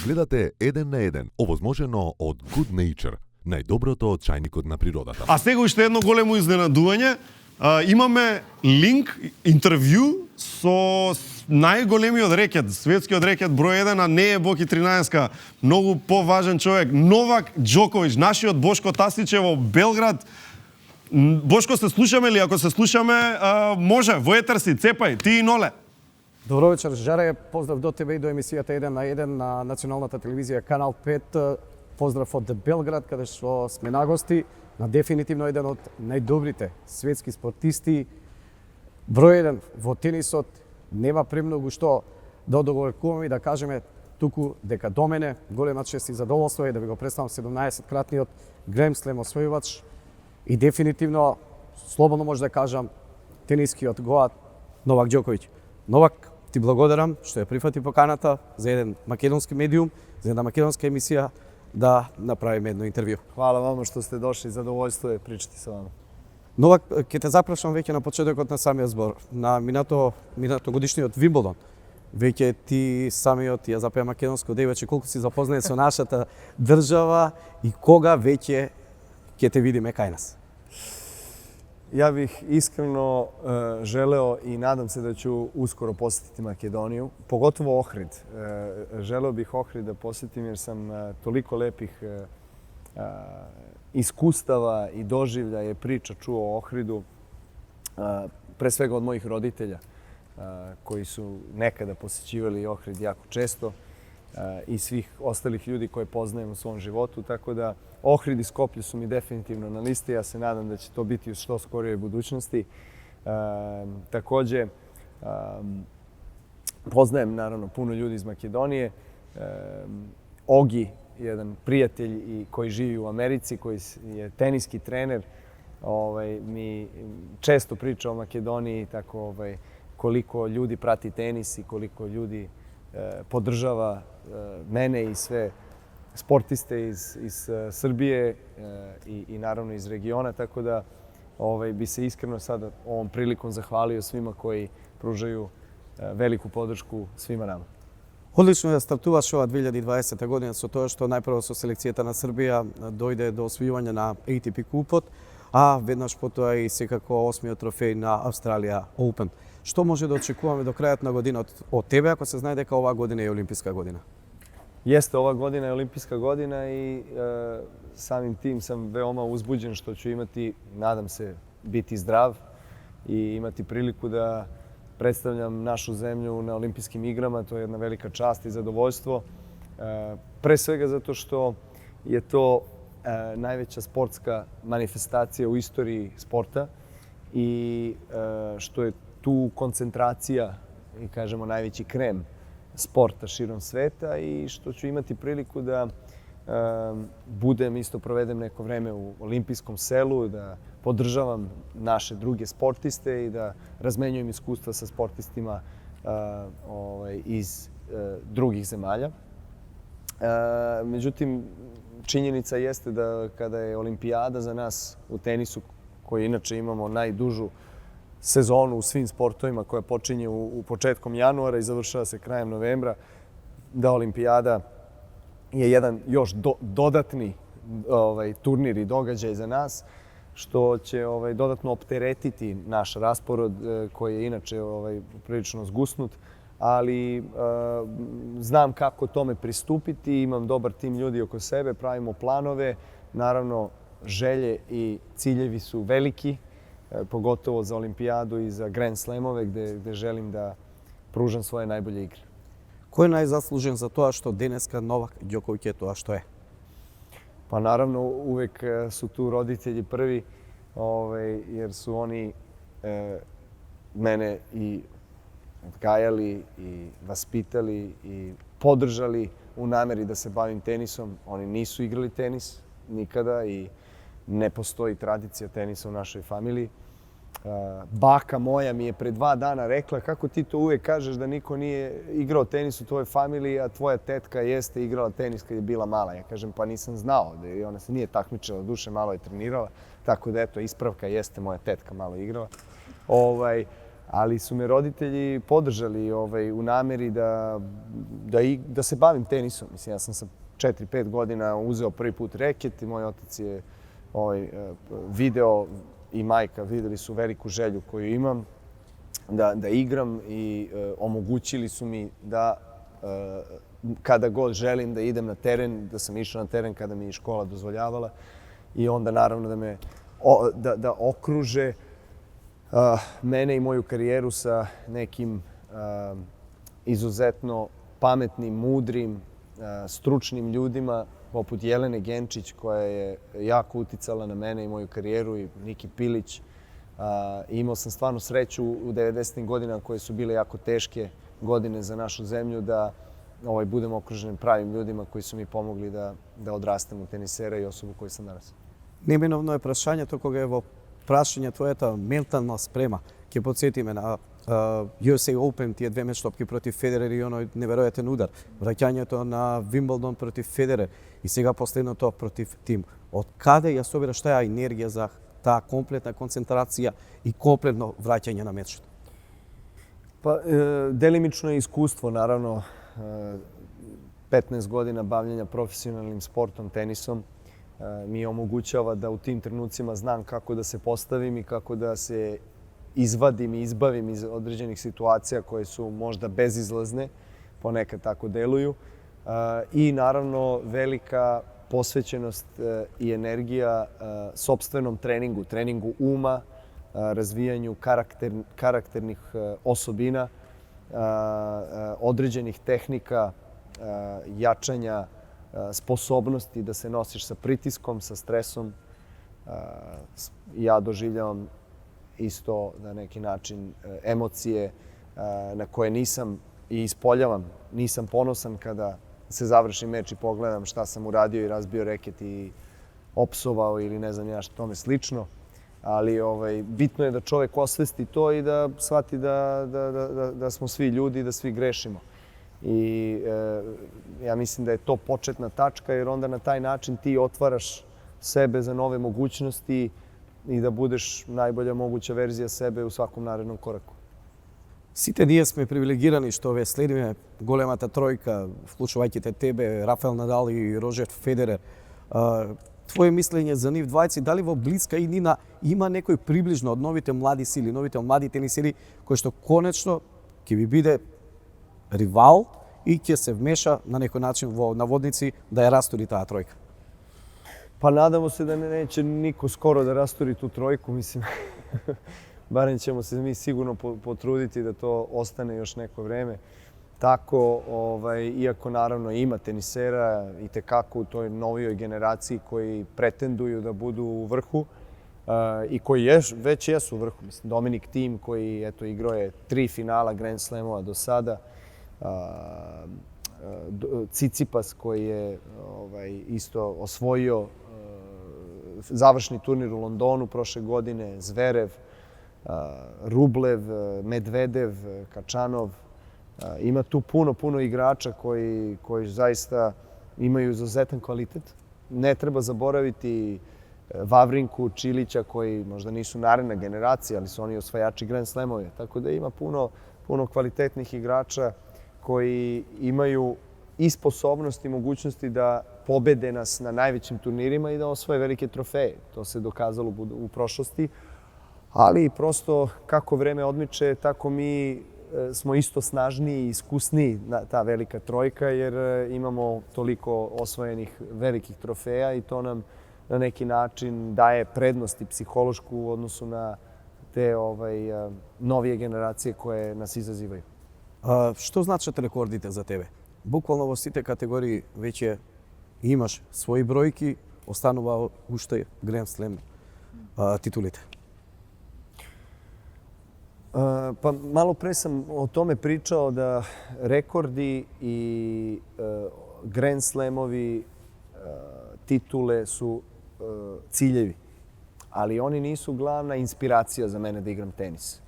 Гледате Еден на еден, овозможено од Good Nature, најдоброто од чајникот на природата. А сега уште едно големо изненадување. Имаме линк, интервју со најголемиот рекет, светскиот рекет број 1, а не е Боки 13-ка, многу поважен човек, Новак Џоковиќ, нашиот Бошко Тасич е во Белград. Бошко, се слушаме ли? Ако се слушаме, може, во етер си, цепај, ти и Ноле. Добро вечер, Жаре. Поздрав до тебе и до емисијата Еден на еден на националната телевизија Канал 5. Поздрав од Белград, каде што сме на гости на дефинитивно еден од најдобрите светски спортисти. Број 1 во тенисот. Нема премногу што да одговоркуваме и да кажеме туку дека до мене голема чест и задоволство е да ви го представам 17-кратниот Грем Слем освојувач и дефинитивно, слободно може да кажам, тенискиот гоат Новак Џоковиќ. Новак, ти благодарам што ја прифати поканата за еден македонски медиум, за една македонска емисија да направиме едно интервју. Хвала вама што сте дошли, задоволство е причати со вама. Новак, ќе те запрашам веќе на почетокот на самиот збор, на минато годишниот Вимблдон. Веќе ти самиот ја запеа македонско девојче, колку си запознаен со нашата држава и кога веќе ќе те видиме кај нас? Ja bih iskreno želeo i nadam se da ću uskoro posjetiti Makedoniju, pogotovo Ohrid. Želeo bih Ohrid da posjetim jer sam toliko lepih iskustava i doživljaja priča čuo o Ohridu, pre svega od mojih roditelja koji su nekada posjećivali Ohrid jako često i svih ostalih ljudi koje poznajem u svom životu, tako da Ohrid i Skoplje su mi definitivno na listi. Ja se nadam da će to biti u što skorijoj budućnosti. Takođe, poznajem naravno puno ljudi iz Makedonije. Ogi, jedan prijatelj koji živi u Americi, koji je teniski trener, mi često priča o Makedoniji, tako koliko ljudi prati tenis i koliko ljudi podržava mene i sve sportiste iz Srbije i naravno iz regiona, tako da bi se iskreno sada ovom prilikom zahvalio svima koji pružaju veliku podršku svima nama. Одлично ја стартуваш ова 2020 година со тоа што најпрво со селекцијата на Србија дојде до освојување на ATP купот, а веднаш потоа и секако 8-миот трофеј на Австралија Open. Што може да очекуваме до крајот на годината од тебе ако се знае дека оваа година е олимписка година? Jeste, ova godina je olimpijska godina i samim tim sam veoma uzbuđen što ću imati, nadam se, biti zdrav i imati priliku da predstavljam našu zemlju na olimpijskim igrama. To je jedna velika čast i zadovoljstvo. Pre svega zato što je to najveća sportska manifestacija u istoriji sporta i što je tu koncentracija i kažemo najveći krem sporta širom sveta i što ću imati priliku da provedem neko vreme u olimpijskom selu, da podržavam naše druge sportiste i da razmenjujem iskustva sa sportistima iz drugih zemalja. Međutim, činjenica jeste da kada je olimpijada za nas u tenisu, koji inače imamo najdužu sezonu u svim sportovima koja počinje u početkom januara i završava se krajem novembra, da olimpijada je jedan još dodatni turnir i događaj za nas, što će dodatno opteretiti naš raspored koji je inače prilično zgusnut, ali znam kako tome pristupiti, imam dobar tim ljudi oko sebe, pravimo planove, naravno želje i ciljevi su veliki, pogotovo za olimpijadu i za Grand Slamove gde želim da pružam svoje najbolje igre. Кој е најзаслужен за тоа што денеска Новак Џоковиќ е тоа што е? Pa naravno uvek su tu roditelji prvi, jer su oni mene i odgajali i vaspitali i podržali u nameri da se bavim tenisom. Oni nisu igrali tenis nikada i ne postoji tradicija tenisa u našoj familiji. Baka moja mi je pre 2 dana rekla kako ti to uvek kažeš da niko nije igrao tenis u tvojoj familiji, a tvoja tetka jeste igrala tenis kad je bila mala. Ja kažem pa nisam znao da ona se nije takmičila, duše malo je trenirala, tako da eto ispravka jeste moja tetka malo igrala. Ali su me roditelji podržali u nameri da se bavim tenisom. Mislim, ja sam sa 4-5 godina uzeo prvi put reket i moj otac je video i majka videli su veliku želju koju imam da igram i omogućili su mi da kada god želim da idem na teren, da sam išao na teren kada mi je škola dozvoljavala i onda naravno da okruže mene i moju karijeru sa nekim izuzetno pametnim, mudrim, stručnim ljudima poput Jelene Genčić koja je jako uticala na mene i moju karijeru i Niki Pilić. Imao sam stvarno sreću u 90. godinama koje su bile jako teške godine za našu zemlju da budem okružen pravim ljudima koji su mi pomogli da odrastem u tenisera i osobu koju sam danas. Неминовно е прашањето кога е во прашање твојата ментална спрема. Ќе потсетиме на USA Open, тие две мечтопки против Федерер и оној неверојатен удар. Враќањето на Вимблдон против Федерер и сега последното против Тим. Од каде ја собираш таа енергија за таа комплетна концентрација и комплетно враќање на мечот? Pa, delimično je iskustvo, naravno, 15 godina bavljenja profesionalnim sportom, tenisom, mi omogućava da u tim trenucima znam kako da se postavim i kako da se izvadim i izbavim iz određenih situacija koje su možda bezizlazne, ponekad tako deluju. I naravno velika posvećenost i energija sopstvenom treningu, treningu uma, razvijanju karakternih osobina, određenih tehnika, jačanja sposobnosti da se nosiš sa pritiskom, sa stresom. Ja doživljavam isto na neki način emocije na koje nisam i ispoljavam. Nisam ponosan kada se završi meč i pogledam šta sam uradio i razbio reket i opsovao ili ne znam ja što tome slično. Ali bitno je da čovjek osvesti to i da shvati da smo svi ljudi i da svi grešimo. I ja mislim da je to početna tačka jer onda na taj način ti otvaraš sebe za nove mogućnosti i da budeš najbolja moguća verzija sebe u svakom narednom koraku. Сите ние сме привилегирани што ве следиме големата тројка, вклучувајќи тебе, Рафаел Надал и Роџер Федерер. Твое мислење за нив двајци, дали во блиска иднина има некој приближно од новите млади сили, новите млади тенисери, кој што конечно ќе ви биде ривал и ќе се вмеша на некој начин во наводници да ја растури таа тројка? Pa nadamo se da neće niko skoro da rasturi tu trojku, mislim. Barem ćemo se mi sigurno potruditi da to ostane još neko vreme. Tako, iako naravno ima tenisera i tekako u toj novijoj generaciji koji pretenduju da budu u vrhu i koji već jesu u vrhu. Mislim, Dominik Thiem koji igrao je 3 finala Grand Slamova do sada. Tsitsipas koji je isto osvojio završni turnir u Londonu prošle godine, Zverev, Rublev, Medvedev, Kačanov. Ima tu puno igrača koji zaista imaju izuzetan kvalitet. Ne treba zaboraviti Vavrinku, Čilića koji možda nisu naredna generacija, ali su oni osvajači Grand Slamove. Tako da ima puno kvalitetnih igrača koji imaju i sposobnosti i mogućnosti da pobede nas na najvećim turnirima i da osvoje velike trofeje. To se dokazalo u prošlosti. Ali prosto kako vreme odmiče, tako mi smo isto snažniji i iskusniji ta velika trojka jer imamo toliko osvojenih velikih trofeja i to nam na neki način daje prednost i psihološku u odnosu na te novije generacije koje nas izazivaju. Што значат рекордите за тебе? Буквално во сите категории веќе имаш своји бројки, останува уште Grand Slam титулите. Pa malo pre sam o tome pričao da rekordi i Grand Slamovi, titule su ciljevi, ali oni nisu glavna inspiracija za mene da igram tenis.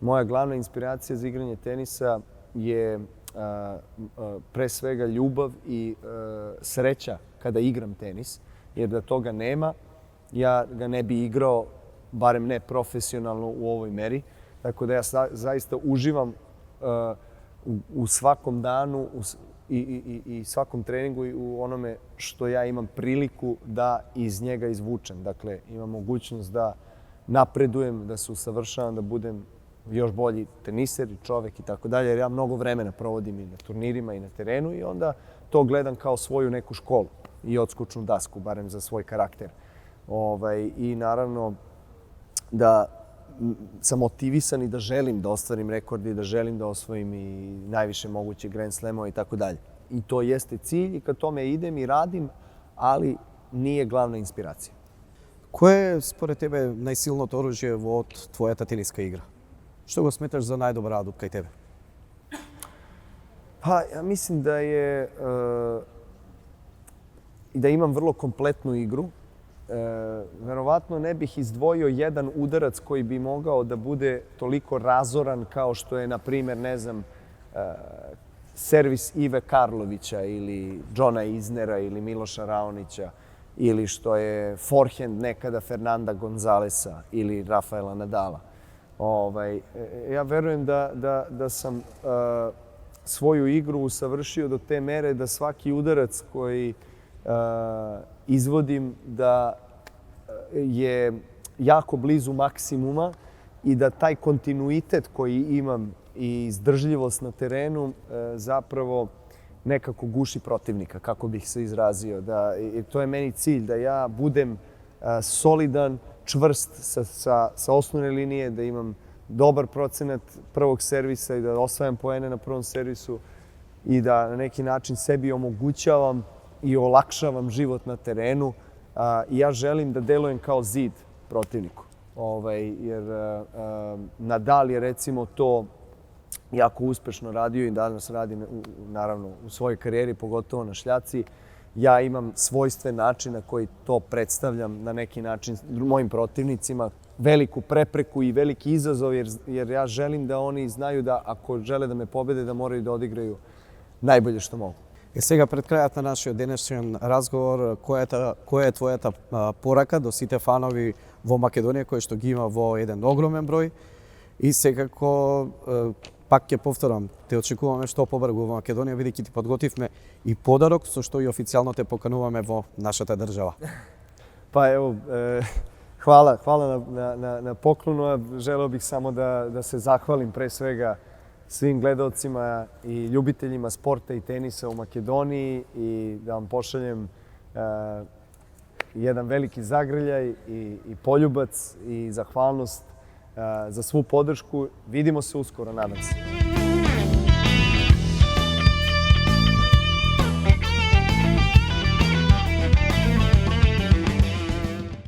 Moja glavna inspiracija za igranje tenisa je pre svega ljubav i sreća kada igram tenis, jer da toga nema, ja ga ne bi igrao, barem ne profesionalno u ovoj meri. Tako da ja zaista uživam u svakom danu i svakom treningu i u onome što ja imam priliku da iz njega izvučem. Dakle, imam mogućnost da napredujem, da se usavršavam, da budem još bolji teniser i čovek i tako dalje, jer ja mnogo vremena provodim i na turnirima i na terenu i onda to gledam kao svoju neku školu i odskočnu dasku, barem za svoj karakter. I naravno da sam motivisan i da želim da ostvarim rekorde i da želim da osvojim i najviše moguće Grand Slamova i tako dalje. I to jeste cilj i ka tome idem i radim, ali nije glavna inspiracija. Кое е според тебе најсилното оружје во твојата тениска игра? Што го сметаш за најдобар адут кај тебе? Pa, ja mislim da je i da imam vrlo kompletnu igru. Verovatno ne bih izdvojio jedan udarac koji bi mogao da bude toliko razoran kao što je, na primjer, ne znam, servis Ive Karlovića ili Johna Isnera ili Miloša Raonića ili što je forehand nekada Fernanda Gonzalesa ili Rafaela Nadala. Ja verujem da sam svoju igru usavršio do te mere da svaki udarac koji izvodim da je jako blizu maksimuma i da taj kontinuitet koji imam i izdržljivost na terenu zapravo nekako guši protivnika, kako bih se izrazio. To je meni cilj, da ja budem solidan, čvrst sa osnovne linije, da imam dobar procenat prvog servisa i da osvajam poene na prvom servisu i da na neki način sebi omogućavam i olakšavam život na terenu. I ja želim da delujem kao zid protivniku. Jer Nadal je recimo to jako uspešno radio i danas radi naravno u svojoj karijeri, pogotovo na šljaci. Ja imam svojstven način na koji to predstavljam na neki način mojim protivnicima, veliku prepreku i veliki izazov, jer ja želim da oni znaju da ako žele da me pobede, da moraju da odigraju najbolje što mogu. И сега пред крајот на нашиот денешен разговор, која е твојата порака до сите фанови во Македонија, кои што ги има во еден огромен број? И секако, пак ќе повторам, те очекуваме што побрзо во Македонија, бидејќи ти подготвивме и подарок со што и официјално те покануваме во нашата држава. Pa evo, hvala na poklonu. Želeo bih samo da se zahvalim pre svega svim gledaocima i ljubiteljima sporta i tenisa u Makedoniji i da vam pošaljem jedan veliki zagrljaj i poljubac i zahvalnost za svu podršku. Vidimo se uskoro, nadam se.